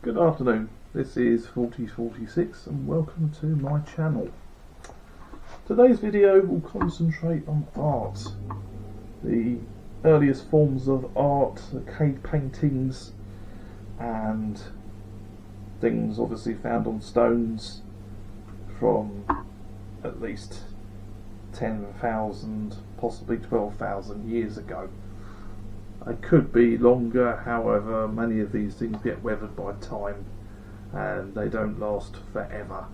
Good afternoon, this is 4046 and welcome to my channel. Today's video will concentrate on art, the earliest forms of art, the cave paintings and things obviously found on stones from at least 10,000, possibly 12,000 years ago. It could be longer, however many of these things get weathered by time and they don't last forever.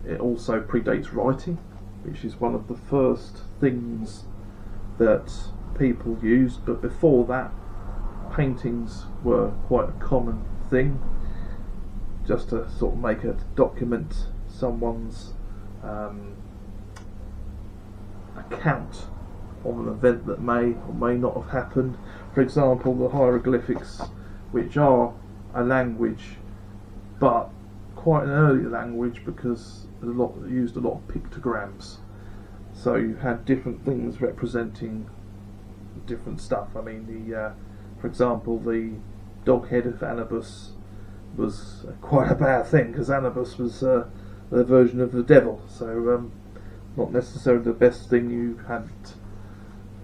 It also predates writing, which is one of the first things that people used, but before that paintings were quite a common thing, just to sort of document someone's account of an event that may or may not have happened. For example, the hieroglyphics, which are a language, but quite an early language because used a lot of pictograms. So you had different things representing different stuff. I mean, for example, the dog head of Anubis was quite a bad thing because Anubis was their version of the devil. So not necessarily the best thing. You had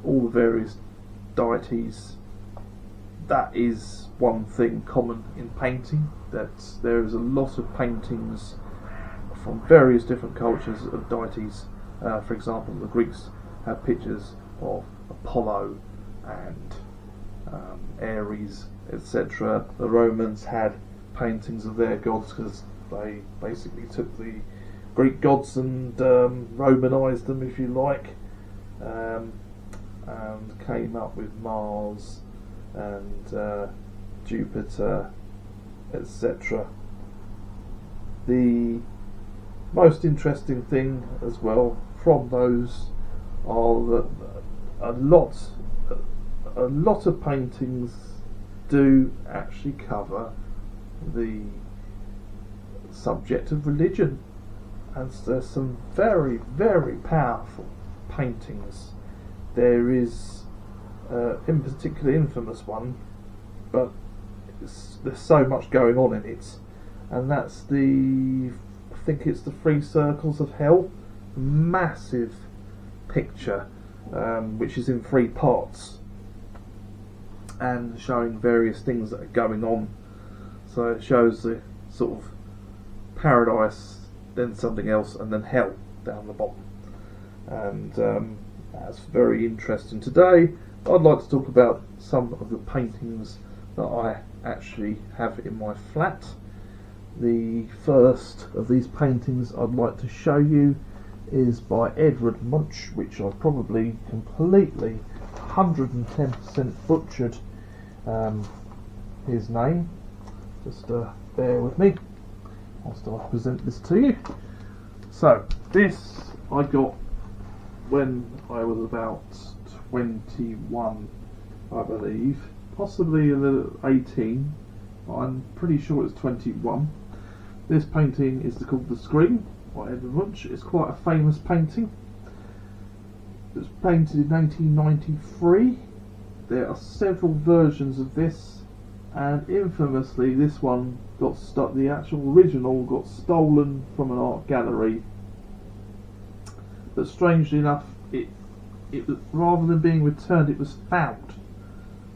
all the various deities. That is one thing common in painting, that there is a lot of paintings from various different cultures of deities. For example, the Greeks have pictures of Apollo and Ares, etc. The Romans had paintings of their gods because they basically took the Greek gods and Romanized them, if you like, and came up with Mars and Jupiter, etc. The most interesting thing as well from those are that a lot of paintings do actually cover the subject of religion, and there's some very, very powerful paintings. There is in particular infamous one, but there's so much going on in it, and that's I think it's the Three Circles of Hell, massive picture, which is in 3 parts and showing various things that are going on. So it shows the sort of paradise, then something else, and then hell down the bottom, and that's very interesting. Today I'd like to talk about some of the paintings that I actually have in my flat. The first of these paintings I'd like to show you is by Edvard Munch, which I probably completely 110% butchered his name. Just bear with me whilst I present this to you. So this I got when I was about 21, I believe, possibly a little 18. I'm pretty sure it's 21. This painting is called The Scream by Edvard Munch. It's quite a famous painting. It was painted in 1993. There are several versions of this, and infamously this one got stuck. The actual original got stolen from an art gallery, but strangely enough, it was, rather than being returned, it was found.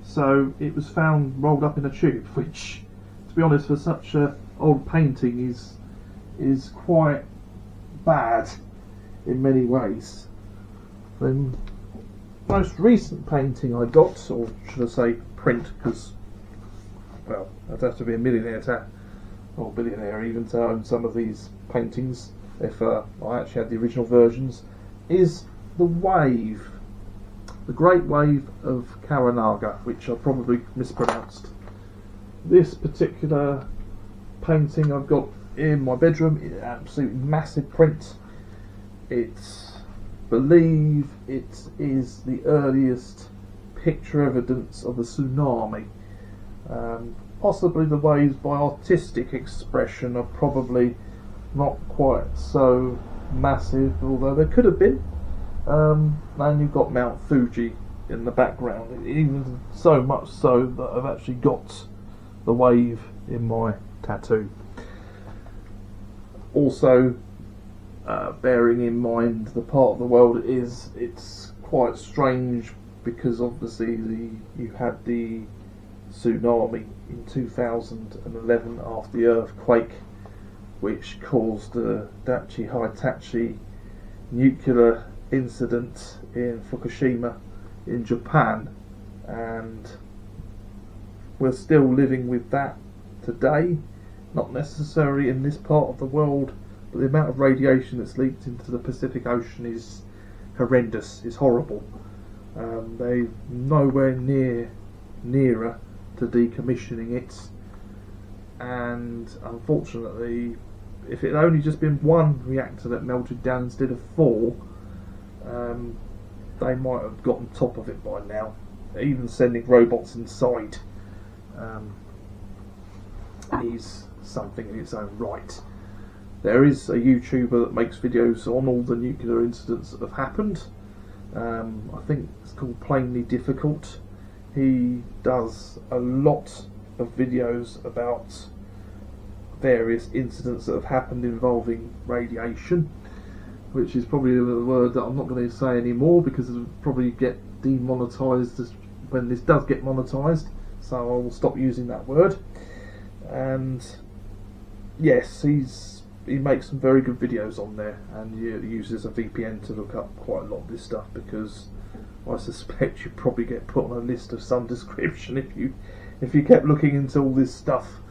So it was found rolled up in a tube, which, to be honest, for such an old painting is quite bad in many ways. The most recent painting I got, or should I say print, because, well, I'd have to be a millionaire or billionaire even to own some of these paintings, if I actually had the original versions, is The Wave, the Great Wave of Kauranaga, which I probably mispronounced. This particular painting I've got in my bedroom, it's absolutely massive print. It's believe it is the earliest picture evidence of a tsunami. Possibly the waves by artistic expression are probably not quite so massive, although there could have been. And you've got Mount Fuji in the background, even so much so that I've actually got The Wave in my tattoo. Also, bearing in mind the part of the world it's quite strange because obviously you had the tsunami in 2011 after the earthquake, which caused the Daiichi Hitachi nuclear incident in Fukushima in Japan, and we're still living with that today. Not necessarily in this part of the world, but the amount of radiation that's leaked into the Pacific Ocean is horrendous, is horrible. They're nowhere nearer to decommissioning it, and unfortunately, if it had only just been one reactor that melted down instead of 4, they might have got on top of it by now. Even sending robots inside is something in its own right. There is a YouTuber that makes videos on all the nuclear incidents that have happened. I think it's called Plainly Difficult. He does a lot of videos about various incidents that have happened involving radiation, which is probably a word that I'm not going to say anymore because it'll probably get demonetised when this does get monetised, so I will stop using that word. And yes, he makes some very good videos on there, and he uses a VPN to look up quite a lot of this stuff, because I suspect you'd probably get put on a list of some description if you kept looking into all this stuff,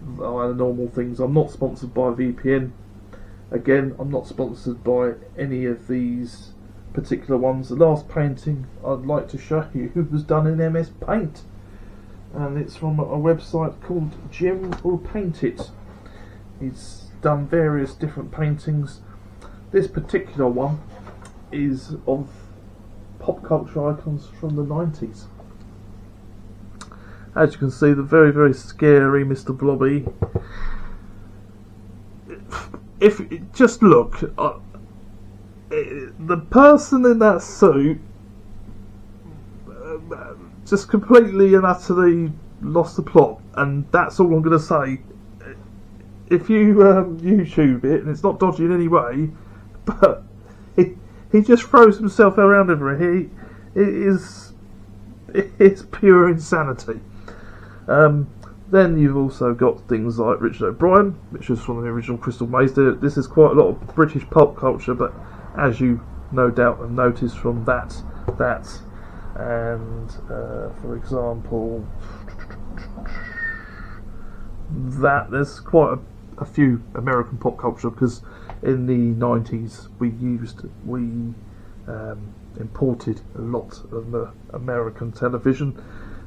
normal things. I'm not sponsored by VPN. Again, I'm not sponsored by any of these particular ones. The last painting I'd like to show you was done in MS Paint, and it's from a website called Jim Will Paint It. He's done various different paintings. This particular one is of pop culture icons from the 90s. As you can see, the very, very scary Mr. Blobby. If just look, the person in that suit just completely and utterly lost the plot, and that's all I'm going to say. If you YouTube it, and it's not dodgy in any way, but he just throws himself around everywhere. It's pure insanity. Then you've also got things like Richard O'Brien, which was from the original Crystal Maze. This is quite a lot of British pop culture, but as you no doubt have noticed from that, and for example, that there's quite a few American pop culture, because in the 90s we imported a lot of American television.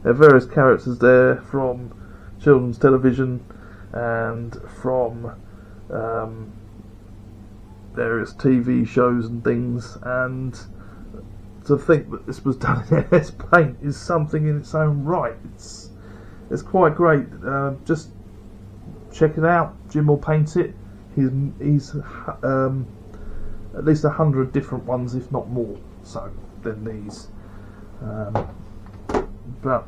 There are various characters there from children's television and from various TV shows and things, and to think that this was done in MS Paint is something in its own right. It's quite great. Just check it out. Jim Will Paint It. He's at least 100 different ones, if not more, so than these. But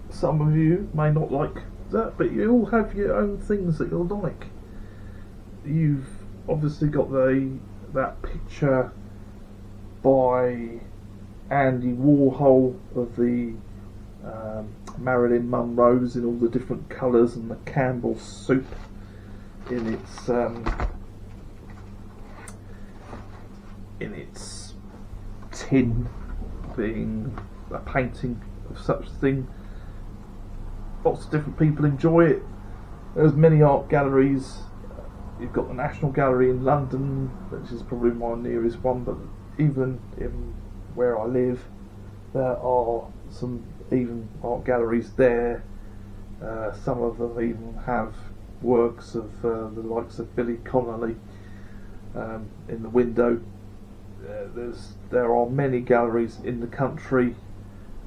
some of you may not like that, but you all have your own things that you'll like. You've obviously got that picture by Andy Warhol of the Marilyn Monroe's in all the different colours, and the Campbell soup in its tin, being a painting of such a thing. Lots of different people enjoy it. There's many art galleries. You've got the National Gallery in London, which is probably my nearest one, but even in where I live, there are some even art galleries there. Some of them even have works of the likes of Billy Connolly in the window. There are many galleries in the country,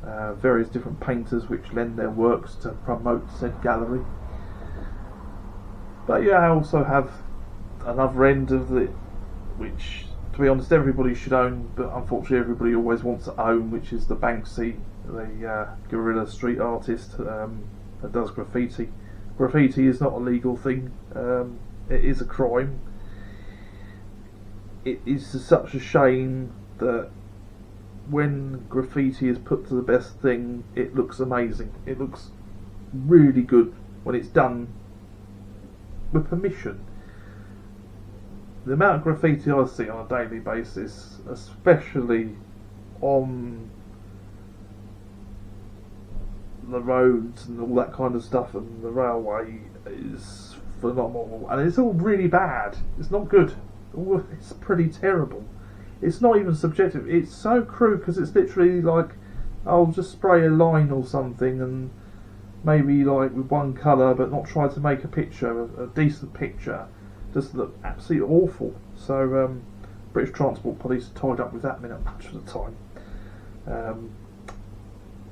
various different painters which lend their works to promote said gallery. But yeah, I also have another end of it, which, to be honest, everybody should own, but unfortunately everybody always wants to own, which is the Banksy, the guerrilla street artist that does graffiti graffiti is not a legal thing. It is a crime. It is such a shame that when graffiti is put to the best thing, it looks amazing. It looks really good when it's done with permission. The amount of graffiti I see on a daily basis, especially on the roads and all that kind of stuff and the railway, is phenomenal. And it's all really bad. It's not good. It's pretty terrible. It's not even subjective. It's so crude because it's literally like, I'll just spray a line or something and maybe like with one colour, but not try to make a picture, a decent picture. Just look absolutely awful. So British Transport Police are tied up with that much of the time.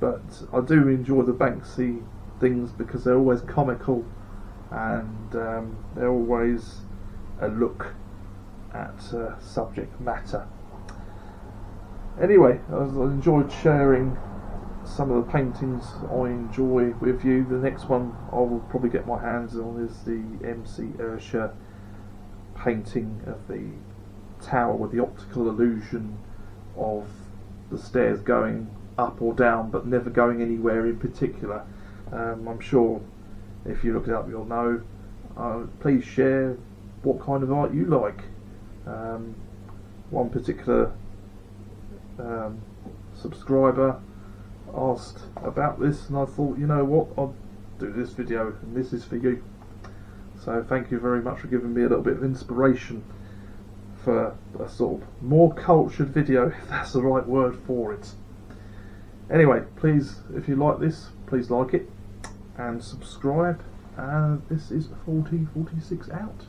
But I do enjoy the Banksy things because they're always comical and they're always a look at subject matter. Anyway, I enjoyed sharing some of the paintings I enjoy with you. The next one I will probably get my hands on is the MC Escher painting of the tower with the optical illusion of the stairs going up or down but never going anywhere in particular. I'm sure if you look it up you'll know. Please share what kind of art you like. One particular subscriber asked about this and I thought, you know what, I'll do this video and this is for you. So thank you very much for giving me a little bit of inspiration for a sort of more cultured video, if that's the right word for it. Anyway, please, if you like this, please like it and subscribe. And this is 4046 out.